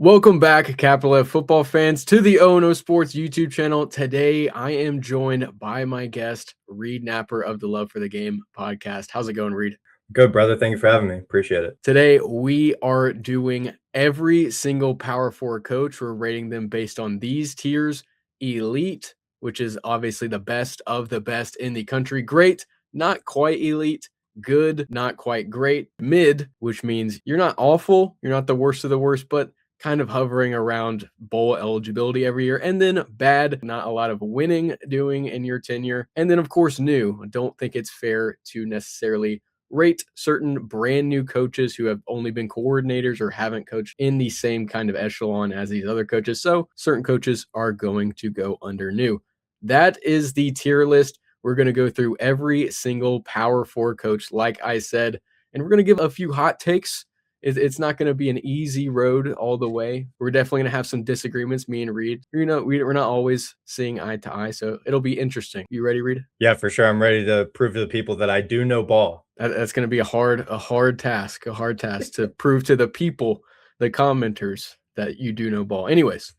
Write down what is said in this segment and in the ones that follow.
Welcome back, Capital F football fans, to the O&O Sports YouTube channel. Today, I am joined by my guest, Reed Napper of the Love for the Game podcast. How's it going, Reed? Good, brother. Thank you for having me. Appreciate it. Today, we are doing every single Power 4 coach. We're rating them based on these tiers: elite, which is obviously the best of the best in the country; great, not quite elite; good, not quite great; mid, which means you're not awful, you're not the worst of the worst, but kind of hovering around bowl eligibility every year; and then bad, not a lot of winning doing in your tenure; and then, of course, new. I don't think it's fair to necessarily rate certain brand new coaches who have only been coordinators or haven't coached in the same kind of echelon as these other coaches. So certain coaches are going to go under new. That is the tier list. We're going to go through every single Power 4 coach, like I said, and we're going to give a few hot takes. It's not going to be an easy road all the way. We're definitely going to have some disagreements, me and Reed. We're not always seeing eye to eye, so it'll be interesting. You ready, Reed? Yeah, for sure. I'm ready to prove to the people that I do know ball. That's going to be a hard task to prove to the people, the commenters, that you do know ball. Anyways,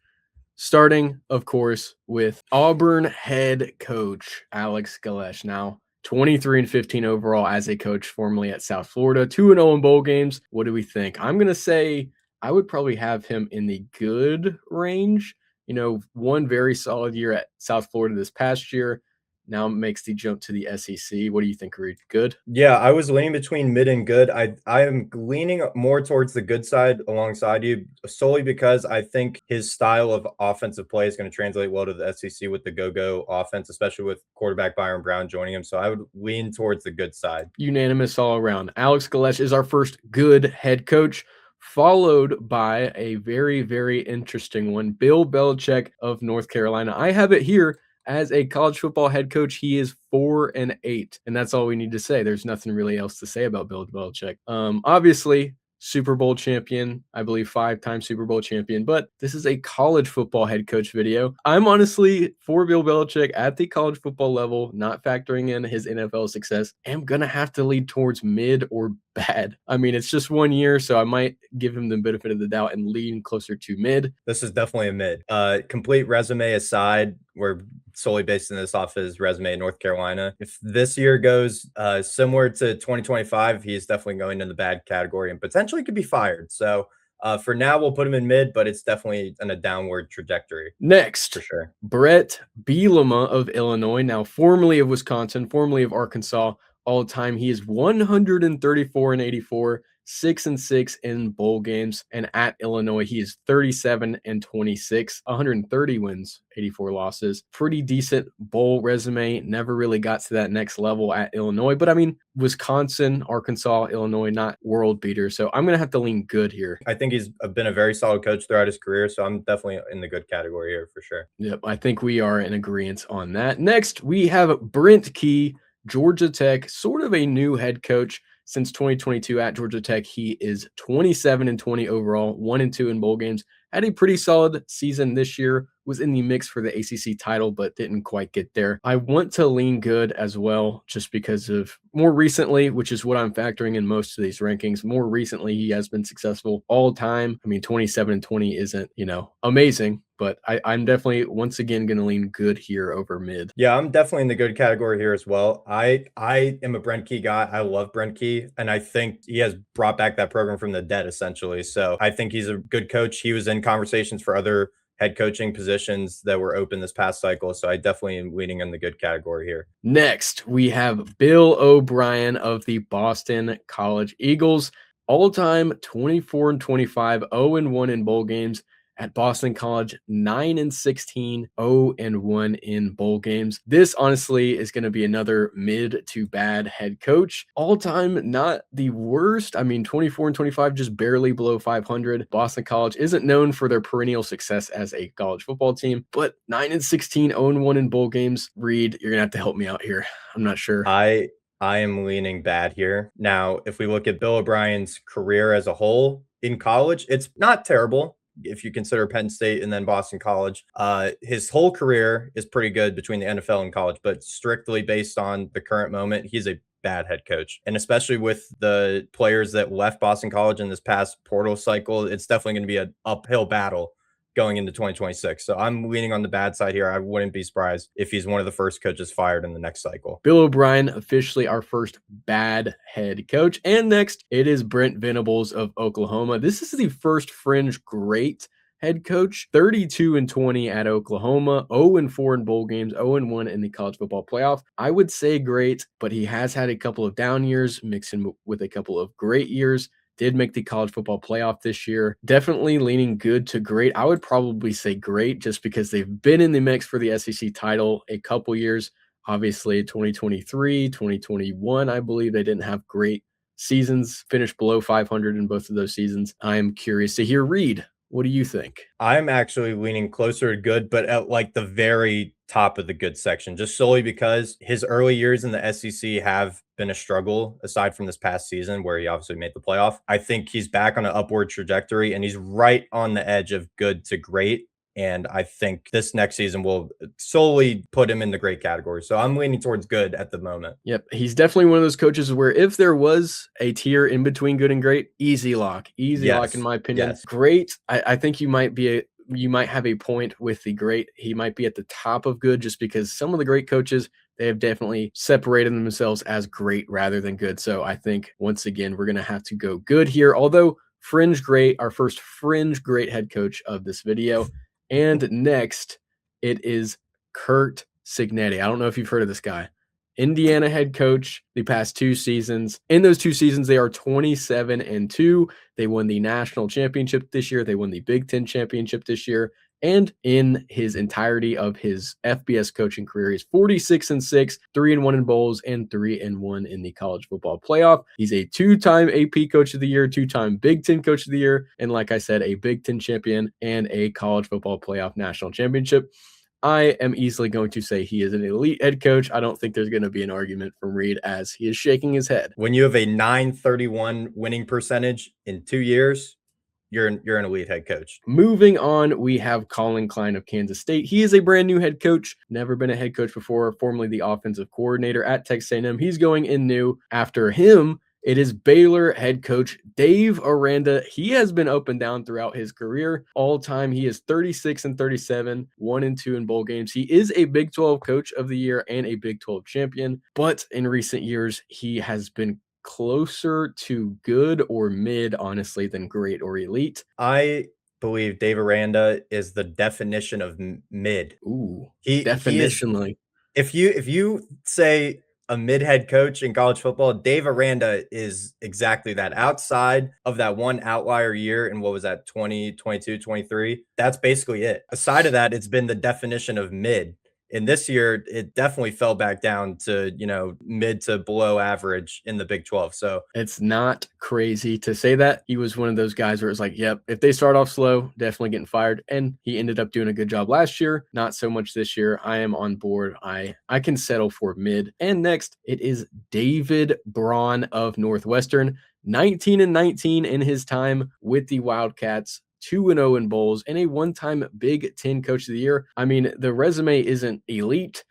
starting, of course, with Auburn head coach Alex Galesh. Now, 23-15 overall as a coach, formerly at South Florida, 2-0 in bowl games. What do we think? I'm going to say I would probably have him in the good range. One very solid year at South Florida this past year. Now makes the jump to the SEC. What do you think, Reed? Good? Yeah, I was leaning between mid and good. I am leaning more towards the good side alongside you, solely because I think his style of offensive play is going to translate well to the SEC with the go-go offense, especially with quarterback Byron Brown joining him. So I would lean towards the good side. Unanimous all around. Alex Galesh is our first good head coach, followed by a very, very interesting one, Bill Belichick of North Carolina. I have it here as a college football head coach. He is 4-8, and that's all we need to say. There's nothing really else to say about Bill Belichick. Obviously, Super Bowl champion, I believe 5-time Super Bowl champion, but this is a college football head coach video. I'm honestly for Bill Belichick at the college football level, not factoring in his NFL success. I'm going to have to lead towards mid or bad. I mean, it's just 1 year, so I might give him the benefit of the doubt and lean closer to mid. This is definitely a mid. Complete resume aside, we're solely basing this off his resume in North Carolina. If this year goes similar to 2025, he's definitely going in the bad category and potentially could be fired. So for now, we'll put him in mid, but it's definitely in a downward trajectory. Next, For sure. Brett Bielema of Illinois, now formerly of Wisconsin, formerly of Arkansas. All time, he is 134-84, 6-6 in bowl games, and at Illinois, he is 37-26, 130 wins, 84 losses. Pretty decent bowl resume. Never really got to that next level at Illinois, but I mean, Wisconsin, Arkansas, Illinois, not world beaters. So I'm gonna have to lean good here. I think he's been a very solid coach throughout his career, so I'm definitely in the good category here for sure. Yep, I think we are in agreement on that. Next, we have Brent Key, Georgia Tech, sort of a new head coach since 2022 at Georgia Tech. He is 27-20 overall, 1-2 in bowl games. Had a pretty solid season this year, was in the mix for the ACC title, but didn't quite get there. I want to lean good as well, just because of more recently, which is what I'm factoring in most of these rankings. More recently, he has been successful all time. I mean, 27-20 isn't, amazing, but I'm definitely once again going to lean good here over mid. Yeah, I'm definitely in the good category here as well. I am a Brent Key guy. I love Brent Key, and I think he has brought back that program from the dead, essentially. So I think he's a good coach. He was in conversations for other head coaching positions that were open this past cycle. So I definitely am leaning in the good category here. Next, we have Bill O'Brien of the Boston College Eagles. All-time 24-25, 0-1 in bowl games. At Boston College, 9-16, 0-1 in bowl games. This honestly is going to be another mid to bad head coach. All time, not the worst. I mean, 24-25, just barely below 500. Boston College isn't known for their perennial success as a college football team, but 9-16, 0-1 in bowl games. Reed, you're going to have to help me out here. I'm not sure. I am leaning bad here. Now, if we look at Bill O'Brien's career as a whole in college, it's not terrible. If you consider Penn State and then Boston College, his whole career is pretty good between the NFL and college, but strictly based on the current moment, he's a bad head coach. And especially with the players that left Boston College in this past portal cycle, it's definitely going to be an uphill battle going into 2026. So I'm leaning on the bad side here. I wouldn't be surprised if he's one of the first coaches fired in the next cycle. Bill O'Brien, officially our first bad head coach. And next, it is Brent Venables of Oklahoma. This is the first fringe great head coach, 32-20 at Oklahoma, 0-4 in bowl games, 0-1 in the college football playoff. I would say great, but he has had a couple of down years mixed in with a couple of great years. Did make the college football playoff this year. Definitely leaning good to great. I would probably say great just because they've been in the mix for the SEC title a couple years. Obviously, 2023, 2021, I believe they didn't have great seasons, finished below 500 in both of those seasons. I am curious to hear Reed. What do you think? I'm actually leaning closer to good, but at like the very top of the good section, just solely because his early years in the SEC have been a struggle aside from this past season where he obviously made the playoff. I think he's back on an upward trajectory and he's right on the edge of good to great. And I think this next season will solely put him in the great category. So I'm leaning towards good at the moment. Yep. He's definitely one of those coaches where if there was a tier in between good and great, easy lock, in my opinion. Yes. Great. I think you might have a point with the great. He might be at the top of good just because some of the great coaches, they have definitely separated themselves as great rather than good. So I think once again, we're going to have to go good here. Although fringe great, our first fringe great head coach of this video. And next, it is Curt Cignetti. I don't know if you've heard of this guy. Indiana head coach the past 2 seasons. In those 2 seasons, they are 27-2. They won the national championship this year. They won the Big Ten championship this year. And in his entirety of his FBS coaching career, he's 46-6, 3-1 in bowls, and 3-1 in the college football playoff. He's a 2-time AP Coach of the Year, 2-time Big Ten Coach of the Year, and like I said, a Big Ten champion and a college football playoff national championship. I am easily going to say he is an elite head coach. I don't think there's going to be an argument from Reed as he is shaking his head. When you have a 931 winning percentage in 2 years, you're an elite head coach. Moving on, we have Colin Klein of Kansas State. He is a brand new head coach, never been a head coach before, formerly the offensive coordinator at Texas A&M. He's going in new. After him, it is Baylor head coach Dave Aranda. He has been up and down throughout his career. All time, he is 36-37, 1-2 in bowl games. He is a Big 12 Coach of the Year and a Big 12 champion, but in recent years, he has been closer to good or mid, honestly, than great or elite. I believe Dave Aranda is the definition of mid. Ooh, Definitionally. If you say a mid head coach in college football, Dave Aranda is exactly that. Outside of that one outlier year in what was that 2022, 23, that's basically it. Aside of that, it's been the definition of mid. And this year, it definitely fell back down to, mid to below average in the Big 12. So it's not crazy to say that. He was one of those guys where it's like, yep, if they start off slow, definitely getting fired. And he ended up doing a good job last year. Not so much this year. I am on board. I can settle for mid. And next, it is David Braun of Northwestern. 19-19 in his time with the Wildcats. 2-0 in bowls, and a 1-time Big Ten Coach of the Year. I mean, the resume isn't elite,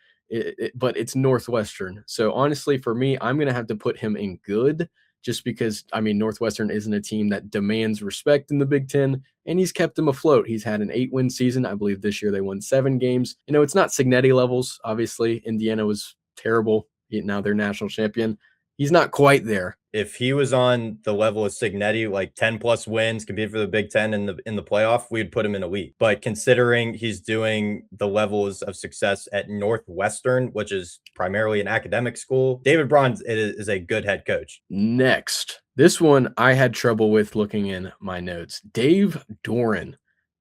but it's Northwestern. So honestly, for me, I'm going to have to put him in good just because, I mean, Northwestern isn't a team that demands respect in the Big Ten, and he's kept them afloat. He's had an 8-win season. I believe this year they won 7 games. It's not Cignetti levels. Obviously, Indiana was terrible. Now they're national champion. He's not quite there. If he was on the level of Cignetti, like 10 plus wins, compete for the Big Ten in the playoff, we'd put him in elite. But considering he's doing the levels of success at Northwestern, which is primarily an academic school, David Braun is a good head coach. Next, this one I had trouble with looking in my notes. Dave Doeren,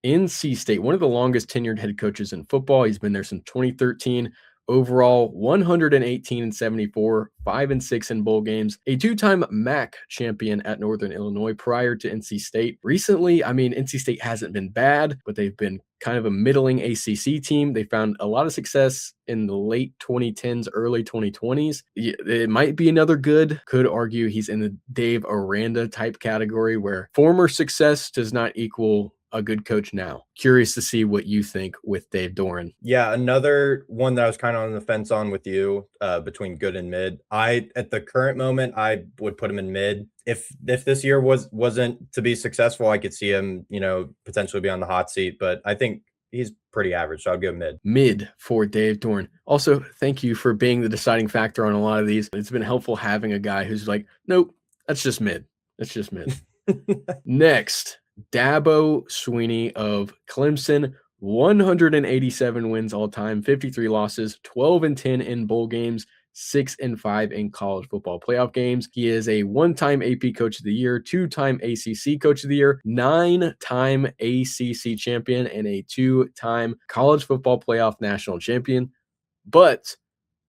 NC State, one of the longest tenured head coaches in football. He's been there since 2013. Overall, 118-74, 5-6 in bowl games, a 2-time MAC champion at Northern Illinois prior to NC State. Recently, I mean, NC State hasn't been bad, but they've been kind of a middling ACC team. They found a lot of success in the late 2010s, early 2020s. It might be another good. Could argue he's in the Dave Aranda type category where former success does not equal a good coach now. Curious to see what you think with Dave Doran. Yeah, another one that I was kind of on the fence on with you, between good and mid. At the current moment, I would put him in mid. If this year wasn't to be successful, I could see him, potentially be on the hot seat. But I think he's pretty average, so I'd go mid. Mid for Dave Doran. Also, thank you for being the deciding factor on a lot of these. It's been helpful having a guy who's like, nope, that's just mid. That's just mid. Next, Dabo Swinney of Clemson. 187 wins all time, 53 losses, 12-10 in bowl games, 6-5 in college football playoff games. He is a one-time AP Coach of the Year, two-time ACC Coach of the Year, 9-time ACC champion, and a two-time college football playoff national champion. But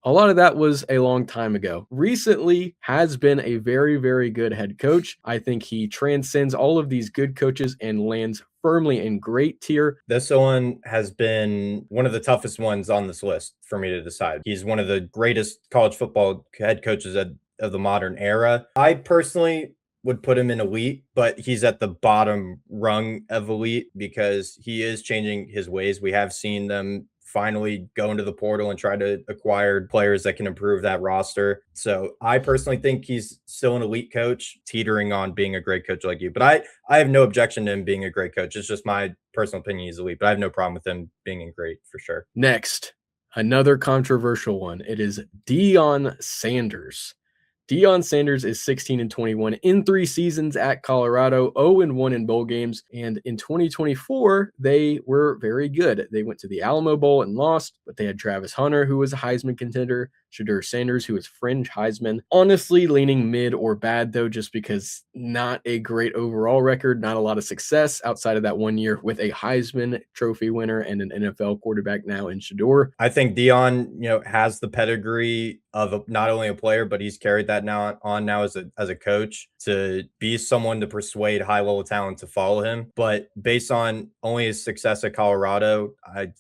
a lot of that was a long time ago. Recently has been a very, very good head coach. I think he transcends all of these good coaches and lands firmly in great tier. This one has been one of the toughest ones on this list for me to decide. He's one of the greatest college football head coaches of the modern era. I personally would put him in elite, but he's at the bottom rung of elite because he is changing his ways. We have seen them finally go into the portal and try to acquire players that can improve that roster. So I personally think he's still an elite coach, teetering on being a great coach like you. But I have no objection to him being a great coach. It's just my personal opinion he's elite, but I have no problem with him being in great for sure. Next, another controversial one. It is Deion Sanders. Deion Sanders is 16-21 in 3 seasons at Colorado, 0-1 in bowl games. And in 2024, they were very good. They went to the Alamo Bowl and lost, but they had Travis Hunter, who was a Heisman contender, Shedeur Sanders, who was fringe Heisman. Honestly, leaning mid or bad, though, just because not a great overall record, not a lot of success outside of that 1 year with a Heisman Trophy winner and an NFL quarterback now in Shedeur. I think Deion, has the pedigree of not only a player, but he's carried that now as a coach to be someone to persuade high level talent to follow him. But based on only his success at Colorado, I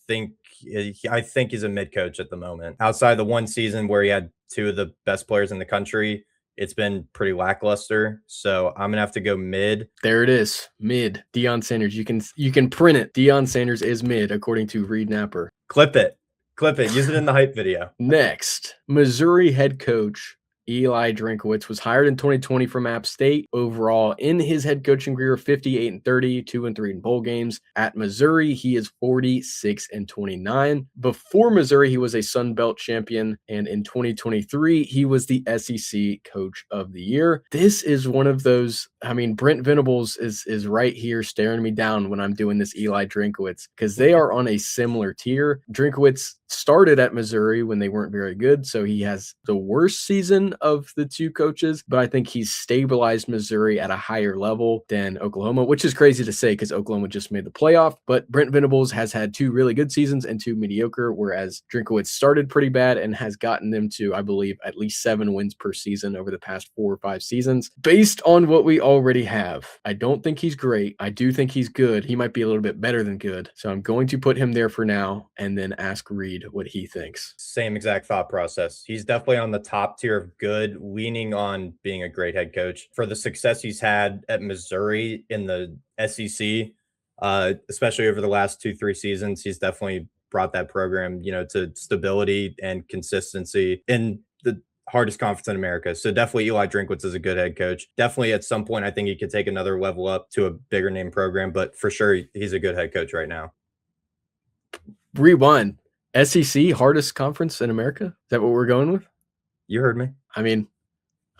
think he's a mid coach at the moment. Outside the one season where he had 2 of the best players in the country, it's been pretty lackluster. So I'm gonna have to go mid. There it is, mid. Deion Sanders. You can print it. Deion Sanders is mid, according to Reed Napper. Clip it. Use it in the hype video. Next, Missouri head coach Eli Drinkwitz was hired in 2020 from App State. Overall, in his head coaching career, 58-30, 2-3 in bowl games. At Missouri, he is 46-29. Before Missouri, he was a Sun Belt champion, and in 2023, he was the SEC Coach of the Year. This is one of those. I mean, Brent Venables is right here staring me down when I'm doing this Eli Drinkwitz because they are on a similar tier. Drinkwitz started at Missouri when they weren't very good, so he has the worst season of the 2 coaches, but I think he's stabilized Missouri at a higher level than Oklahoma, which is crazy to say because Oklahoma just made the playoff. But Brent Venables has had 2 really good seasons and 2 mediocre, whereas Drinkwitz started pretty bad and has gotten them to, I believe, at least 7 wins per season over the past 4 or 5 seasons. Based on what we already have, I don't think he's great. I do think he's good. He might be a little bit better than good. So I'm going to put him there for now and then ask Reed what he thinks. Same exact thought process. He's definitely on the top tier of good, leaning on being a great head coach. For the success he's had at Missouri in the SEC, especially over the last 2-3 seasons, he's definitely brought that program, to stability and consistency in the hardest conference in America. So definitely Eli Drinkwitz is a good head coach. Definitely at some point, I think he could take another level up to a bigger name program, but for sure, he's a good head coach right now. Rewind. SEC, hardest conference in America? Is that what we're going with? You heard me. I mean,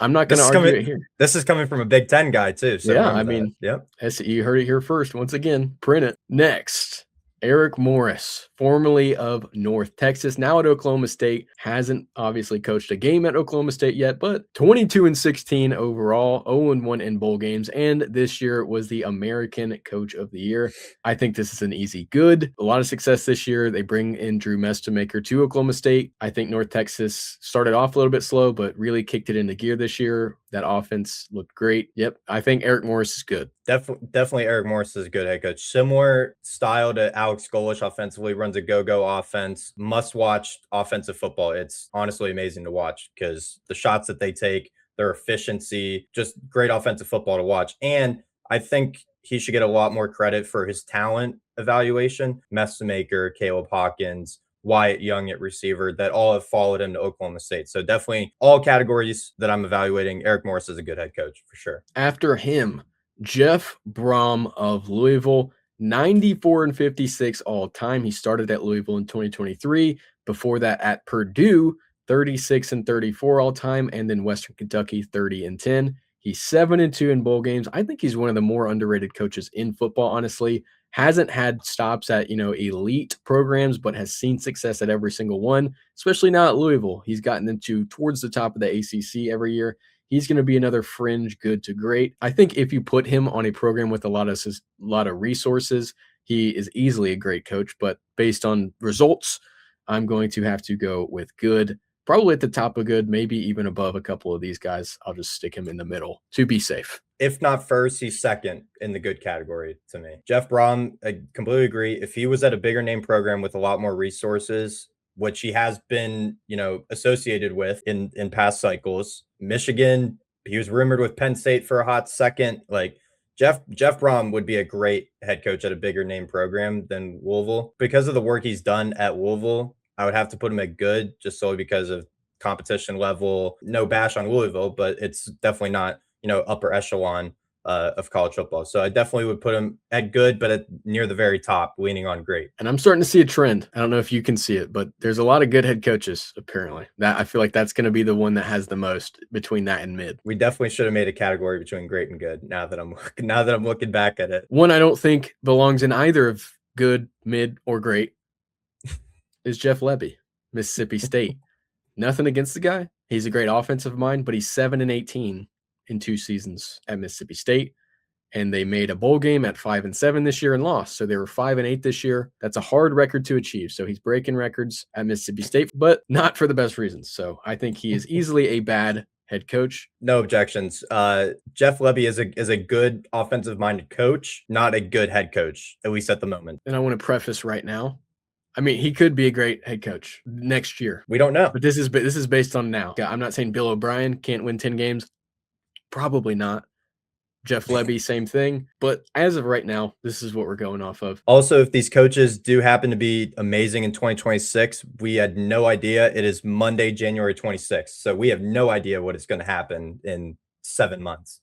I'm not going to argue it here. This is coming from a Big Ten guy, too. So yeah, I mean, yep. You heard it here first. Once again, print it. Next, Eric Morris, formerly of North Texas, now at Oklahoma State, hasn't obviously coached a game at Oklahoma State yet, but 22-16 overall, 0-1 in bowl games, and this year was the American Coach of the Year. I think this is an easy good. A lot of success this year. They bring in Drew Mestemaker to Oklahoma State. I think North Texas started off a little bit slow, but really kicked it into gear this year. That offense looked great. Yep, I think Eric Morris is good. Definitely Eric Morris is a good head coach. Similar style to Alex Golesh offensively, runs a go-go offense. Must-watch offensive football. It's honestly amazing to watch because the shots that they take, their efficiency, just great offensive football to watch. And I think he should get a lot more credit for his talent evaluation. Messamaker, Caleb Hawkins, Wyatt Young at receiver, that all have followed him to Oklahoma State. So definitely all categories that I'm evaluating, Eric Morris is a good head coach for sure. After him, Jeff Brom of Louisville, 94 and 56 all time. He started at Louisville in 2023. Before that at Purdue, 36 and 34 all time, and then Western Kentucky, 30 and 10. He's 7 and 2 in bowl games. I think he's one of the more underrated coaches in football, honestly. Hasn't had stops at, elite programs, but has seen success at every single one, especially now at Louisville. He's gotten into towards the top of the ACC every year. He's going to be another fringe good to great. I think if you put him on a program with a lot of resources, he is easily a great coach. But based on results, I'm going to have to go with good. Probably at the top of good, maybe even above a couple of these guys. I'll just stick him in the middle to be safe. If not first, he's second in the good category to me. Jeff Brom, I completely agree. If he was at a bigger name program with a lot more resources, which he has been, associated with in past cycles, Michigan, he was rumored with Penn State for a hot second. Like Jeff Brom would be a great head coach at a bigger name program than Louisville. Because of the work he's done at Louisville, I would have to put him at good just solely because of competition level. No bash on Louisville, but it's definitely not, upper echelon of college football. So I definitely would put him at good, but near the very top, leaning on great. And I'm starting to see a trend. I don't know if you can see it, but there's a lot of good head coaches, apparently. That I feel like that's going to be the one that has the most between that and mid. We definitely should have made a category between great and good now that I'm looking back at it. One I don't think belongs in either of good, mid, or great is Jeff Lebby, Mississippi State. Nothing against the guy. He's a great offensive mind, but he's 7 and 18 in 2 seasons at Mississippi State. And they made a bowl game at 5 and 7 this year and lost. So they were 5 and 8 this year. That's a hard record to achieve. So he's breaking records at Mississippi State, but not for the best reasons. So I think he is easily a bad head coach. No objections. Jeff Lebby is a good offensive minded coach, not a good head coach, at least at the moment. And I want to preface right now, I mean, he could be a great head coach next year. We don't know. But this is based on now. I'm not saying Bill O'Brien can't win 10 games. Probably not. Jeff Lebby, same thing. But as of right now, this is what we're going off of. Also, if these coaches do happen to be amazing in 2026, we had no idea. It is Monday, January 26th. So we have no idea what is going to happen in 7 months.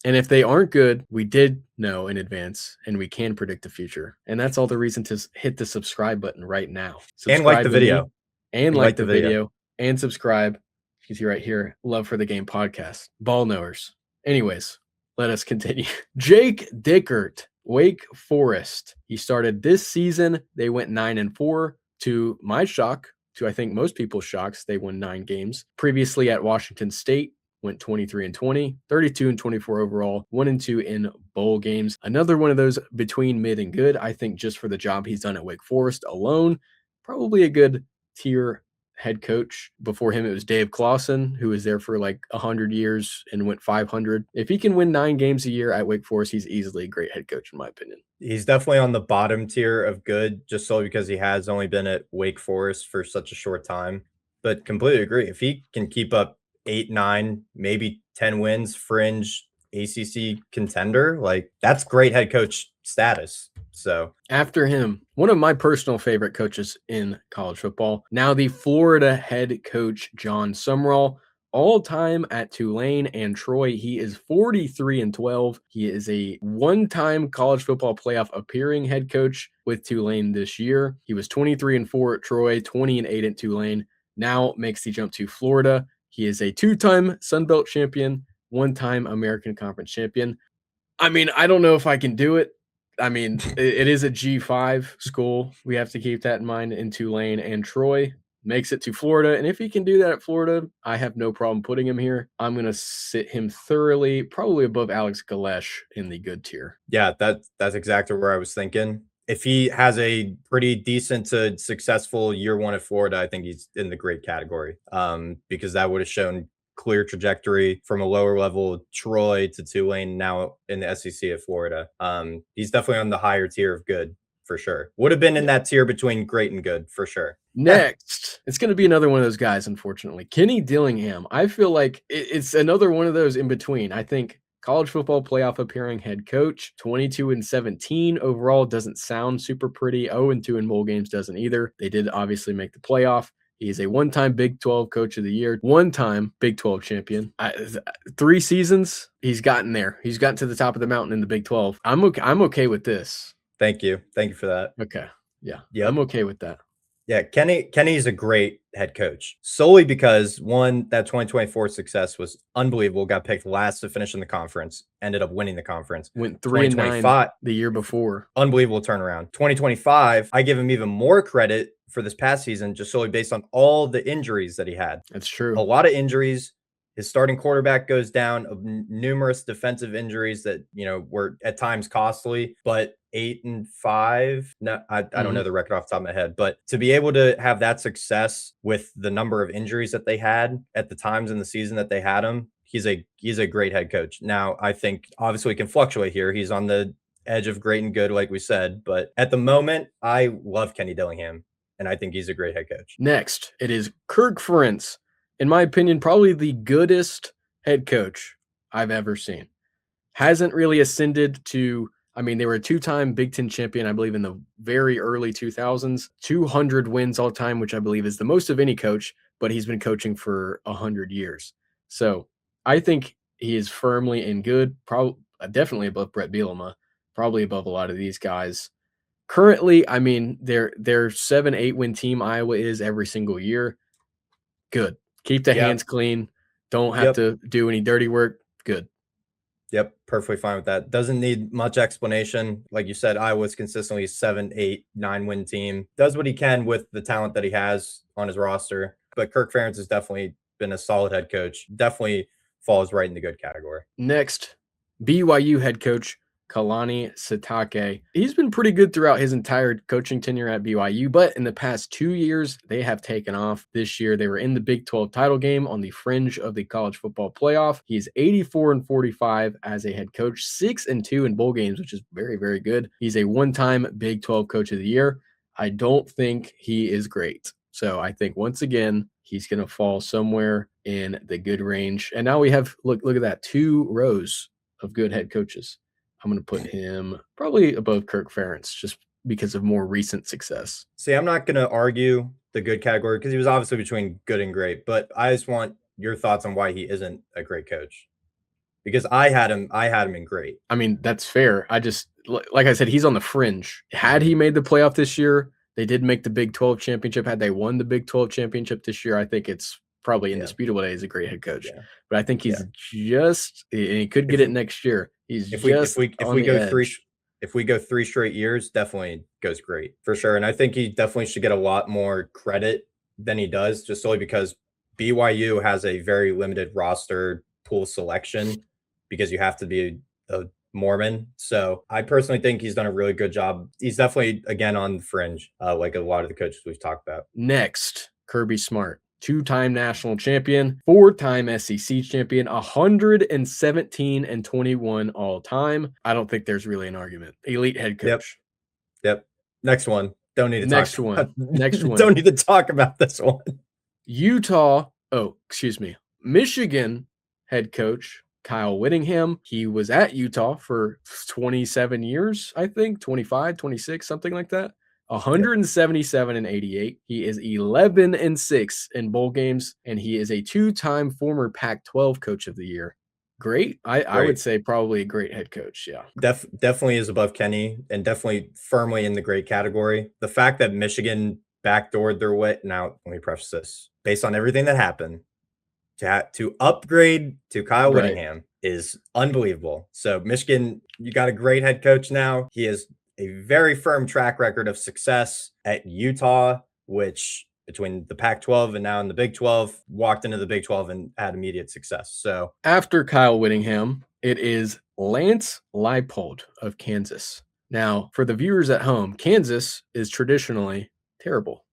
And if they aren't good, we did know in advance and we can predict the future. And that's all the reason to hit the subscribe button right now. And like the video. And like the video. And subscribe. You can see right here, Love for the Game podcast. Ball knowers. Anyways, let us continue. Jake Dickert, Wake Forest. He started this season. They went 9 and 4. To my shock, to I think most people's shocks, they won 9 games. Previously at Washington State, went 23 and 20, 32 and 24 overall, 1 and 2 in bowl games. Another one of those between mid and good. I think just for the job he's done at Wake Forest alone, probably a good tier head coach. Before him, it was Dave Clawson, who was there for like 100 years and went 500. If he can win 9 games a year at Wake Forest, he's easily a great head coach, in my opinion. He's definitely on the bottom tier of good, just solely because he has only been at Wake Forest for such a short time. But completely agree. If he can keep up 8, 9, maybe 10 wins, fringe ACC contender, like that's great head coach status. So after him, one of my personal favorite coaches in college football, now the Florida head coach, John Sumrall, all time at Tulane and Troy. He is 43 and 12. He is a one-time college football playoff appearing head coach with Tulane this year. He was 23 and 4 at Troy, 20 and 8 at Tulane. Now makes the jump to Florida. He is a 2-time Sun Belt champion, 1-time American Conference champion. I mean, I don't know if I can do it. I mean, it is a G5 school. We have to keep that in mind in Tulane and Troy. Makes it to Florida. And if he can do that at Florida, I have no problem putting him here. I'm going to sit him thoroughly, probably above Alex Galesh in the good tier. Yeah, that's exactly where I was thinking. If he has a pretty decent to successful year 1 at Florida, I think he's in the great category, because that would have shown clear trajectory from a lower level Troy to Tulane, now in the SEC at Florida. He's definitely on the higher tier of good for sure. Would have been in that tier between great and good for sure. Next, it's going to be another one of those guys, unfortunately. Kenny Dillingham. I feel like it's another one of those in between. I think college football playoff appearing head coach, 22-17 overall. Doesn't sound super pretty. 0-2 in bowl games doesn't either. They did obviously make the playoff. He's a one-time Big 12 Coach of the Year, one-time Big 12 champion. 3 seasons, he's gotten there. He's gotten to the top of the mountain in the Big 12. I'm okay with this. Thank you for that. Okay, yeah, Yep. I'm okay with that. Yeah, Kenny's a great head coach solely because one, that 2024 success was unbelievable. Got picked last to finish in the conference, ended up winning the conference. Went 3-9 the year before. Unbelievable turnaround. 2025, I give him even more credit for this past season, just solely based on all the injuries that he had. That's true. A lot of injuries. His starting quarterback goes down, of numerous defensive injuries that, were at times costly, but 8-5. No, I don't know the record off the top of my head, but to be able to have that success with the number of injuries that they had at the times in the season that they had him, he's a great head coach. Now, I think obviously he can fluctuate here. He's on the edge of great and good, like we said, but at the moment, I love Kenny Dillingham, and I think he's a great head coach. Next, it is Kirk Ferentz. In my opinion, probably the goodest head coach I've ever seen. Hasn't really ascended to, they were a 2-time Big Ten champion, I believe, in the very early 2000s. 200 wins all time, which I believe is the most of any coach, but he's been coaching for 100 years. So I think he is firmly in good, probably definitely above Brett Bielema, probably above a lot of these guys. Currently, their 7-8 win team Iowa is every single year. Good. Keep the hands clean. Don't have to do any dirty work. Good. Yep, perfectly fine with that. Doesn't need much explanation. Like you said, Iowa's consistently a 7, 8, 9 win team. Does what he can with the talent that he has on his roster. But Kirk Ferentz has definitely been a solid head coach. Definitely falls right in the good category. Next, BYU head coach Kalani Sitake. He's been pretty good throughout his entire coaching tenure at BYU, but in the past 2 years, they have taken off. This year, they were in the Big 12 title game on the fringe of the college football playoff. He's 84-45 as a head coach, 6-2 in bowl games, which is very, very good. He's a one-time Big 12 Coach of the Year. I don't think he is great. So I think once again, he's going to fall somewhere in the good range. And now we have, look at that, 2 rows of good head coaches. I'm going to put him probably above Kirk Ferentz just because of more recent success. See, I'm not going to argue the good category because he was obviously between good and great, but I just want your thoughts on why he isn't a great coach. Because I had him in great. That's fair. I just, like I said, he's on the fringe. Had he made the playoff this year, they did make the Big 12 championship. Had they won the Big 12 championship this year, I think it's probably indisputable that he's a great head coach. Yeah. But I think he's just, and he could get it next year. If we go 3 straight years, definitely goes great for sure. And I think he definitely should get a lot more credit than he does, just solely because BYU has a very limited roster pool selection because you have to be a Mormon. So I personally think he's done a really good job. He's definitely, again, on the fringe, like a lot of the coaches we've talked about. Next, Kirby Smart. 2-time national champion, 4-time SEC champion, 117-21 all time. I don't think there's really an argument. Elite head coach. Yep. Next one. Don't need to Next one. Don't need to talk about this one. Michigan head coach Kyle Whittingham. He was at Utah for 27 years, I think, 25, 26, something like that. 177-88. He is 11-6 in bowl games, and he is a 2-time former Pac-12 Coach of the Year. Great. I would say probably a great head coach. Yeah. Definitely is above Kenny and definitely firmly in the great category. The fact that Michigan backdoored their way. Now, let me preface this. Based on everything that happened, to upgrade to Kyle Whittingham is unbelievable. So Michigan, you got a great head coach now. He is a very firm track record of success at Utah, which between the Pac-12 and now in the Big 12, walked into the Big 12 and had immediate success. So after Kyle Whittingham, it is Lance Leipold of Kansas. Now, for the viewers at home, Kansas is traditionally terrible.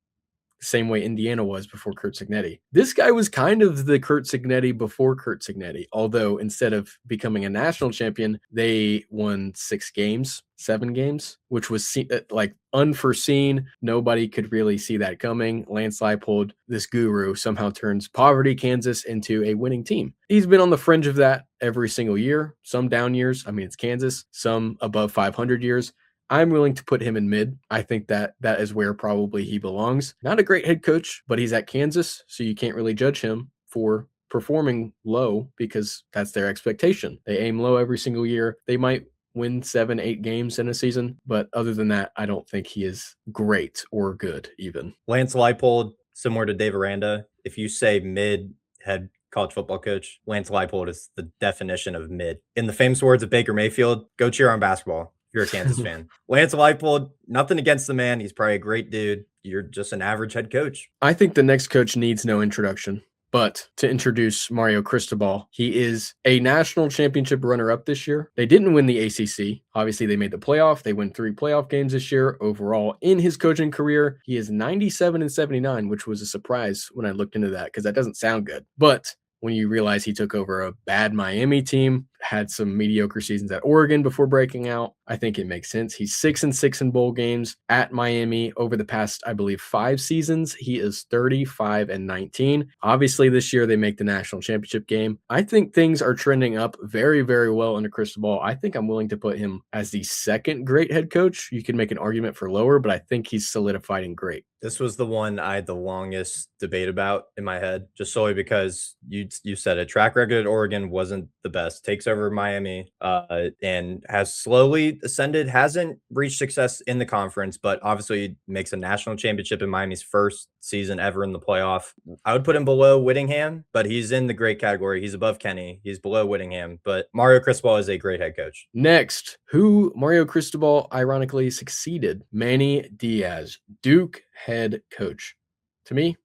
the same way Indiana was before Curt Cignetti. This guy was kind of the Curt Cignetti before Curt Cignetti, although instead of becoming a national champion, they won 7 games, which was like unforeseen. Nobody could really see that coming. Lance Leipold, this guru, somehow turns poverty Kansas into a winning team. He's been on the fringe of that every single year, some down years. I mean, it's Kansas, some above 500 years. I'm willing to put him in mid. I think that is where probably he belongs. Not a great head coach, but he's at Kansas, so you can't really judge him for performing low because that's their expectation. They aim low every single year. They might win 7, 8 games in a season, but other than that, I don't think he is great or good even. Lance Leipold, similar to Dave Aranda, if you say mid head college football coach, Lance Leipold is the definition of mid. In the famous words of Baker Mayfield, go cheer on basketball. You're a Kansas fan. Lance Leipold, nothing against the man. He's probably a great dude. You're just an average head coach. I think the next coach needs no introduction. But to introduce Mario Cristobal, he is a national championship runner-up this year. They didn't win the ACC. Obviously, they made the playoff. They won 3 playoff games this year. Overall, in his coaching career, he is 97-79, which was a surprise when I looked into that because that doesn't sound good. But when you realize he took over a bad Miami team, had some mediocre seasons at Oregon before breaking out, I think it makes sense. He's 6-6 in bowl games at Miami over the past, I believe, 5 seasons. He is 35-19. Obviously, this year they make the national championship game. I think things are trending up very, very well under Cristobal. I think I'm willing to put him as the second great head coach. You can make an argument for lower, but I think he's solidified in great. This was the one I had the longest debate about in my head, just solely because you said it. Track record at Oregon wasn't the best. Takes over Miami and has slowly ascended. Hasn't reached success in the conference, but obviously makes a national championship in Miami's first season ever in the playoff. I would put him below Whittingham, but he's in the great category. He's above Kenny. He's below Whittingham, but Mario Cristobal is a great head coach. Next, who Mario Cristobal ironically succeeded, Manny Diaz, Duke head coach. To me,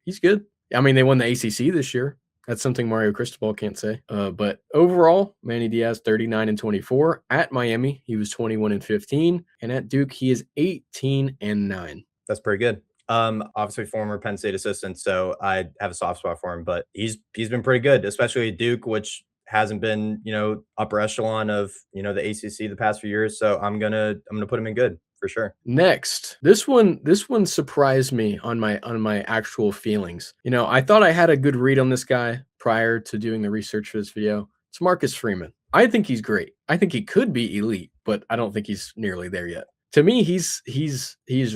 he's good. I mean, they won the ACC this year. That's something Mario Cristobal can't say. But overall, Manny Diaz 39-24. At Miami, he was 21-15, and at Duke, he is 18-9. That's pretty good. Obviously former Penn State assistant, so I have a soft spot for him, but he's been pretty good, especially at Duke, which hasn't been, upper echelon of, the ACC the past few years. So I'm gonna put him in good for sure. Next, this one surprised me on my actual feelings. I thought I had a good read on this guy prior to doing the research for this video. It's Marcus Freeman. I think he's great. I think he could be elite, but I don't think he's nearly there yet. To me, he's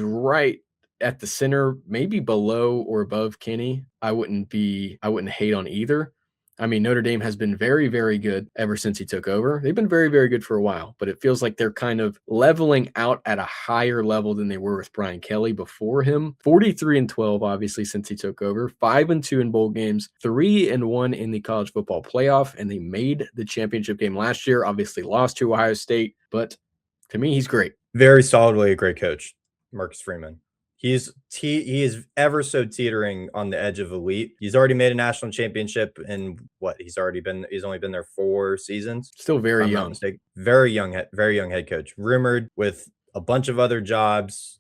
right at the center, maybe below or above Kenny. I wouldn't hate on either. I mean, Notre Dame has been very, very good ever since he took over. They've been very, very good for a while, but it feels like they're kind of leveling out at a higher level than they were with Brian Kelly before him. 43-12, obviously, since he took over. 5-2 in bowl games, 3-1 in the college football playoff, and they made the championship game last year. Obviously lost to Ohio State, but to me, he's great. Very solidly a great coach, Marcus Freeman. He is ever so teetering on the edge of elite. He's already made a national championship in he's only been there 4 seasons. Still very young. Very young head coach. Rumored with a bunch of other jobs,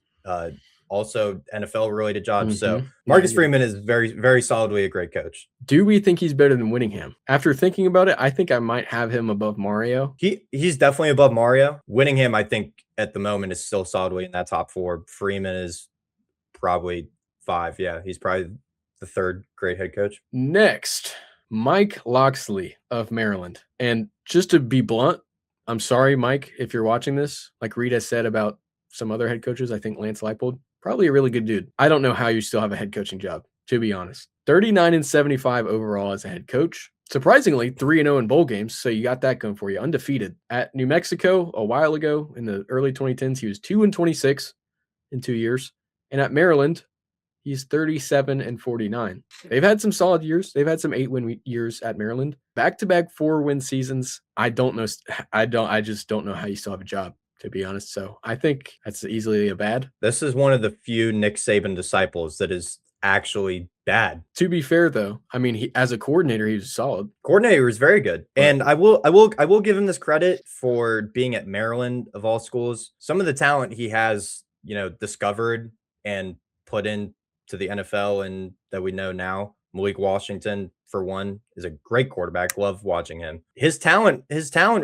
also NFL related jobs. So Marcus Freeman is very, very solidly a great coach. Do we think he's better than Whittingham? After thinking about it, I think I might have him above Mario. He's definitely above Mario. Whittingham, I think at the moment is still solidly in that top 4. Freeman is probably 5. Yeah, he's probably the 3rd great head coach. Next, Mike Locksley of Maryland. And just to be blunt, I'm sorry, Mike, if you're watching this. Like Reed has said about some other head coaches, I think Lance Leipold, probably a really good dude. I don't know how you still have a head coaching job, to be honest. 39-75 overall as a head coach. Surprisingly, 3-0 in bowl games, so you got that going for you. Undefeated. At New Mexico a while ago in the early 2010s, he was 2-26 in 2 years. And at Maryland, he's 37-49. They've had some solid years. They've had some 8-win years at Maryland. Back-to-back 4-win seasons. I just don't know how you still have a job, to be honest. So I think that's easily a bad. This is one of the few Nick Saban disciples that is actually bad. To be fair, though, I mean, as a coordinator, he was solid. Coordinator was very good. Right. And I will give him this credit for being at Maryland of all schools. Some of the talent he has, discovered and put into to the NFL and that we know now. Malik Washington, for one, is a great quarterback. Love watching him. His talent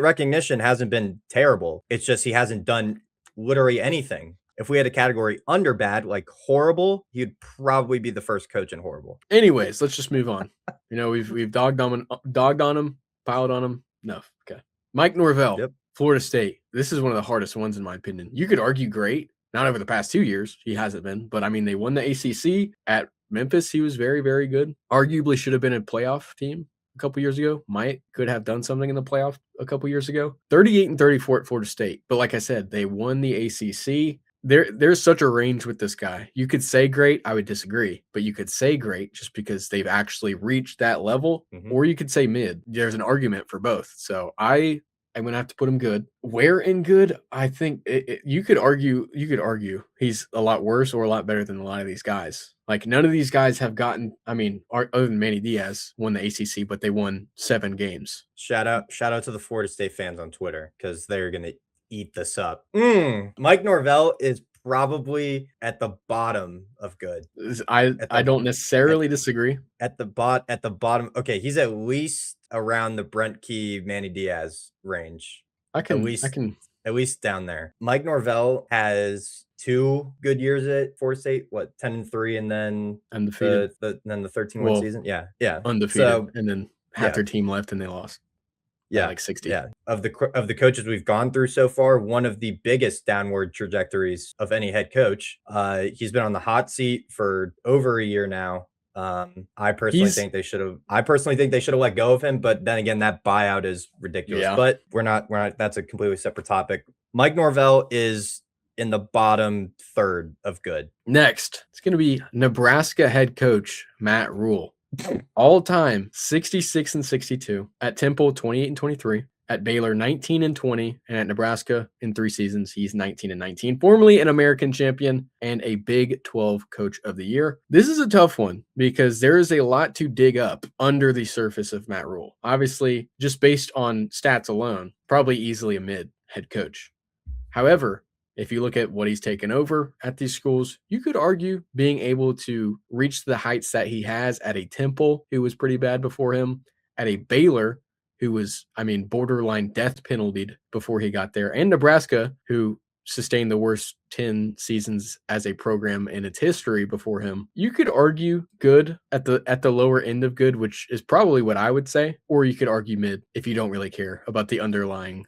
recognition hasn't been terrible. It's just he hasn't done literally anything. If we had a category under bad, like horrible, he'd probably be the first coach in horrible. Anyways, let's just move on. We've dogged on him, piled on him. No, okay. Mike Norvell, Yep. Florida State. This is one of the hardest ones in my opinion. You could argue great. Not over the past 2 years, he hasn't been, but I mean, they won the ACC at Memphis. He was very, very good. Arguably should have been a playoff team a couple years ago. Could have done something in the playoff a couple years ago. 38-34 at Florida State. But like I said, they won the ACC. There's such a range with this guy. You could say great. I would disagree, but you could say great just because they've actually reached that level, or you could say mid. There's an argument for both. So I'm going to have to put him good. Where in good? I think you could argue he's a lot worse or a lot better than a lot of these guys. Like none of these guys have gotten, I mean, other than Manny Diaz won the ACC, but they won 7 games. Shout out to the Florida State fans on Twitter because they're going to eat this up. Mike Norvell is probably at the bottom of good. I don't necessarily disagree. At the bottom. Okay, he's at least around the Brent Key, Manny Diaz range. At least down there. Mike Norvell has 2 good years at Florida State. 10-3, and then undefeated. The 13-win season. Yeah, undefeated, so, and then half their team left and they lost. Yeah, like 60. Yeah, of the coaches we've gone through so far, one of the biggest downward trajectories of any head coach. He's been on the hot seat for over a year now. I personally think they should have let go of him, but then again, that buyout is ridiculous. Yeah. But we're not. That's a completely separate topic. Mike Norvell is in the bottom third of good. Next, it's going to be Nebraska head coach Matt Rhule. All time 66-62, at Temple 28-23, at Baylor 19-20, and at Nebraska in 3 seasons he's 19-19. Formerly an American champion and a Big 12 Coach of the Year. This is a tough one because there is a lot to dig up under the surface of Matt Rhule. Obviously, just based on stats alone, probably easily a mid head coach. However, if you look at what he's taken over at these schools, you could argue being able to reach the heights that he has at a Temple, who was pretty bad before him, at a Baylor, who was, borderline death penaltied before he got there, and Nebraska, who sustained the worst 10 seasons as a program in its history before him. You could argue good at the lower end of good, which is probably what I would say, or you could argue mid if you don't really care about the underlying,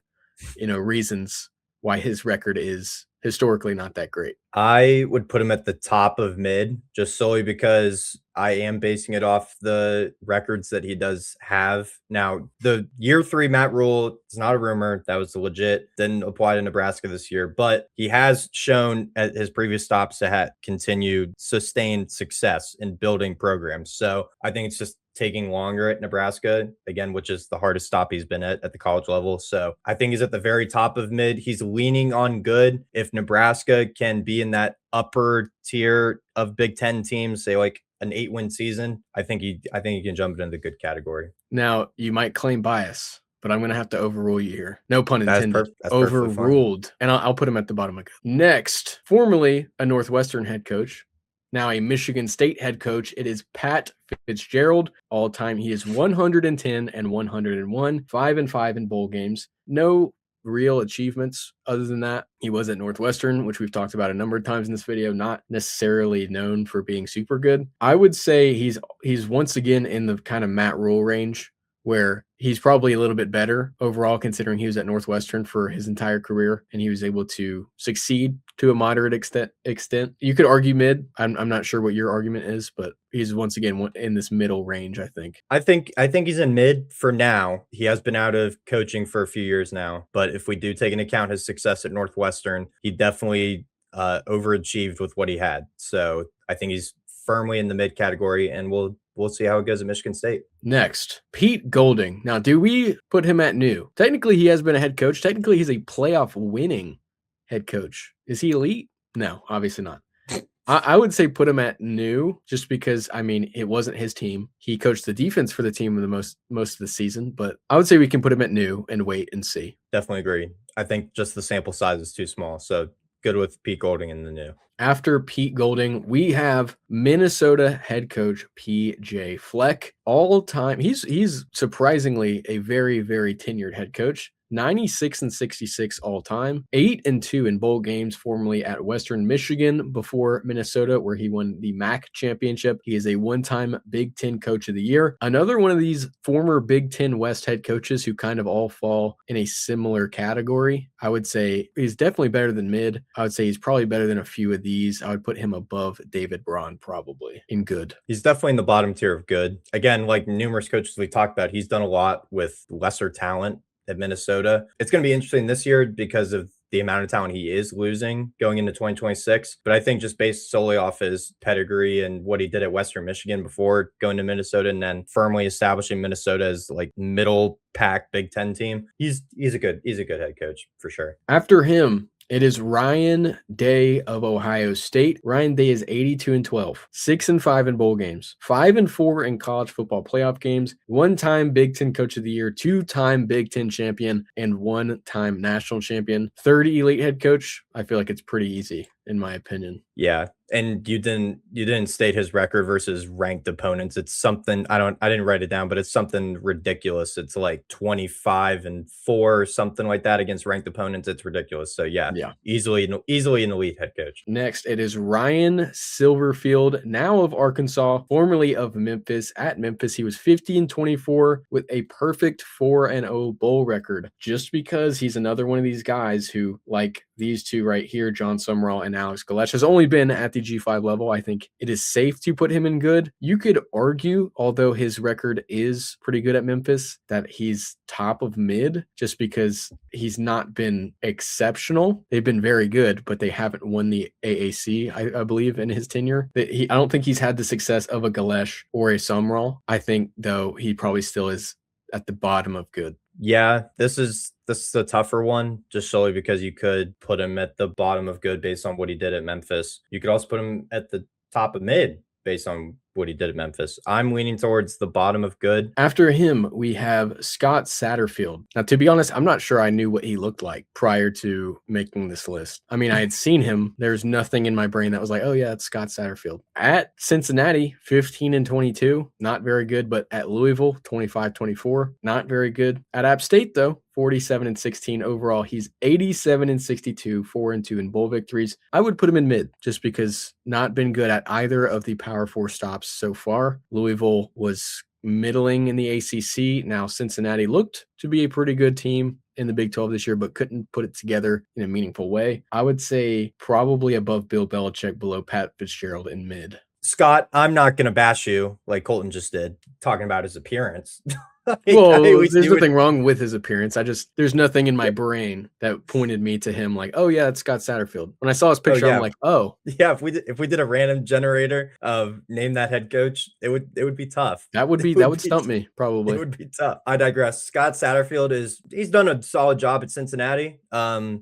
reasons why his record is historically not that great. I would put him at the top of mid just solely because I am basing it off the records that he does have. Now, the year 3 Matt Rhule is not a rumor. That was legit. Didn't apply to Nebraska this year, but he has shown at his previous stops to have continued sustained success in building programs. So I think it's just taking longer at Nebraska, again, which is the hardest stop he's been at the college level. So I think he's at the very top of mid. He's leaning on good. If Nebraska can be in that upper tier of Big Ten teams, say like an 8-win season, I think he can jump into the good category. Now, you might claim bias, but I'm going to have to overrule you here. No pun intended. That's overruled. And I'll put him at the bottom of good. Next, formerly a Northwestern head coach, now a Michigan State head coach, it is Pat Fitzgerald. All time, he is 110 and 101, 5-5 in bowl games. No real achievements other than that. He was at Northwestern, which we've talked about a number of times in this video, not necessarily known for being super good. I would say he's once again in the kind of Matt Rhule range, where he's probably a little bit better overall, considering he was at Northwestern for his entire career and he was able to succeed to a moderate extent. You could argue mid. I'm not sure what your argument is, but he's once again in this middle range, I think. I think he's in mid for now. He has been out of coaching for a few years now, but if we do take into account his success at Northwestern, he definitely overachieved with what he had. So I think he's firmly in the mid category, and we'll see how it goes at Michigan State. Next, Pete Golding. Now, do we put him at new? Technically, he has been a head coach. Technically, he's a playoff winning head coach. Is he elite? No, obviously not. I would say put him at new just because, it wasn't his team. He coached the defense for the team of the most of the season, but I would say we can put him at new and wait and see. Definitely agree. I think just the sample size is too small. So good with Pete Golding in the new. After Pete Golding, we have Minnesota head coach PJ Fleck. All time, he's surprisingly a very, very tenured head coach. 96-66 all time, 8-2 in bowl games, formerly at Western Michigan before Minnesota, where he won the MAC championship. He is a one-time Big Ten Coach of the Year. Another one of these former Big Ten West head coaches who kind of all fall in a similar category. I would say he's definitely better than mid. I would say he's probably better than a few of these. I would put him above David Braun probably in good. He's definitely in the bottom tier of good. Again, like numerous coaches we talked about, he's done a lot with lesser talent at Minnesota. It's going to be interesting this year because of the amount of talent he is losing going into 2026. But I think just based solely off his pedigree and what he did at Western Michigan before going to Minnesota and then firmly establishing Minnesota as like middle pack Big Ten team, he's a good head coach for sure. After him, it is Ryan Day of Ohio State. Ryan Day is 82-12, 6-5 in bowl games, 5-4 in college football playoff games, one-time Big Ten Coach of the Year, two-time Big Ten champion, and one-time national champion. Third elite head coach. I feel like it's pretty easy in my opinion. Yeah. And you didn't state his record versus ranked opponents. It's something I didn't write it down, but it's something ridiculous. It's like 25-4 or something like that against ranked opponents. It's ridiculous. So yeah, easily an elite head coach. Next, it is Ryan Silverfield, now of Arkansas, formerly of Memphis. At Memphis, he was 50-24 with a perfect 4-0 bowl record. Just because he's another one of these guys who, like these two right here, John Sumrall and Alex Galesh, has only been at the G5 level. I think it is safe to put him in good. You could argue, although his record is pretty good at Memphis, that he's top of mid just because he's not been exceptional. They've been very good, but they haven't won the AAC, I believe, in his tenure. I don't think he's had the success of a Galesh or a Sumrall. I think, though, he probably still is at the bottom of good. Yeah, this is a tougher one just solely because you could put him at the bottom of good based on what he did at Memphis. You could also put him at the top of mid based on what he did at Memphis. I'm leaning towards the bottom of good. After him, we have Scott Satterfield. Now, to be honest, I'm not sure I knew what he looked like prior to making this list. I mean, I had seen him. There's nothing in my brain that was like, oh yeah, it's Scott Satterfield. At Cincinnati, 15-22, not very good, but at Louisville, 25-24, not very good. At App State, though, 47-16 overall. He's 87-62, 4-2 in bowl victories. I would put him in mid just because not been good at either of the Power 4 stops so far. Louisville was middling in the ACC. Now Cincinnati looked to be a pretty good team in the Big 12 this year, but couldn't put it together in a meaningful way. I would say probably above Bill Belichick, below Pat Fitzgerald in mid. Scott, I'm not going to bash you like Colton just did, talking about his appearance. Well, there's nothing wrong with his appearance. There's nothing in my brain that pointed me to him like, oh yeah, it's Scott Satterfield. When I saw his picture, I'm like, oh yeah. If we did a random generator of name that head coach, it would be tough. That would stump me probably. It would be tough. I digress. Scott Satterfield he's done a solid job at Cincinnati.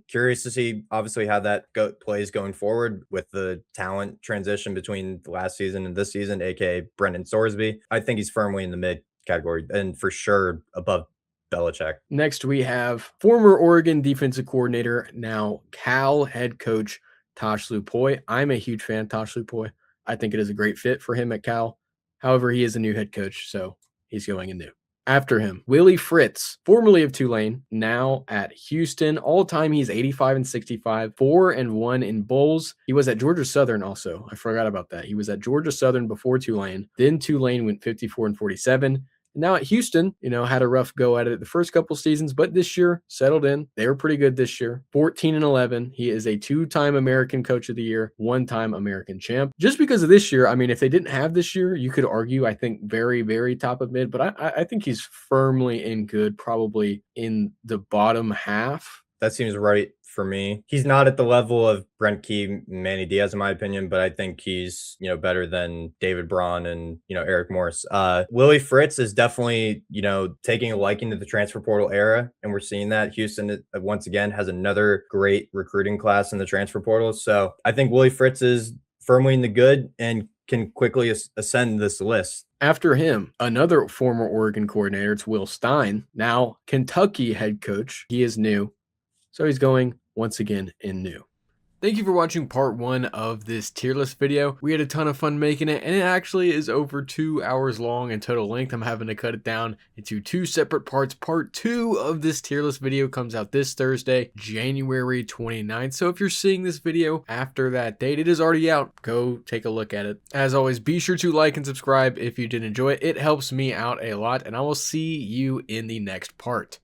Curious to see obviously how that plays going forward with the talent transition between the last season and this season, aka Brendan Sorsby. I think he's firmly in the mid category and for sure above Belichick. Next, we have former Oregon defensive coordinator, now Cal head coach Tosh Lupoi. I'm a huge fan of Tosh Lupoi. I think it is a great fit for him at Cal. However, he is a new head coach, so he's going in new. After him, Willie Fritz, formerly of Tulane, now at Houston. All time, he's 85-65, 4-1 in bowls. He was at Georgia Southern also. I forgot about that. He was at Georgia Southern before Tulane. Then Tulane went 54-47. Now at Houston, had a rough go at it the first couple seasons, but this year settled in. They were pretty good this year. 14-11. He is a two-time American Coach of the Year, one-time American champ. Just because of this year, I mean, if they didn't have this year, you could argue, I think, very, very top of mid, but I think he's firmly in good, probably in the bottom half. That seems right for me. He's not at the level of Brent Key, Manny Diaz, in my opinion, but I think he's, better than David Braun and, Eric Morris. Willie Fritz is definitely, taking a liking to the transfer portal era. And we're seeing that Houston, once again, has another great recruiting class in the transfer portal. So I think Willie Fritz is firmly in the good and can quickly ascend this list. After him, another former Oregon coordinator, it's Will Stein, now Kentucky head coach. He is new. So he's going once again in new. Thank you for watching part 1 of this tier list video. We had a ton of fun making it, and it actually is over 2 hours long in total length. I'm having to cut it down into 2 separate parts. Part 2 of this tier list video comes out this Thursday, January 29th. So if you're seeing this video after that date, it is already out. Go take a look at it. As always, be sure to like and subscribe if you did enjoy it. It helps me out a lot, and I will see you in the next part.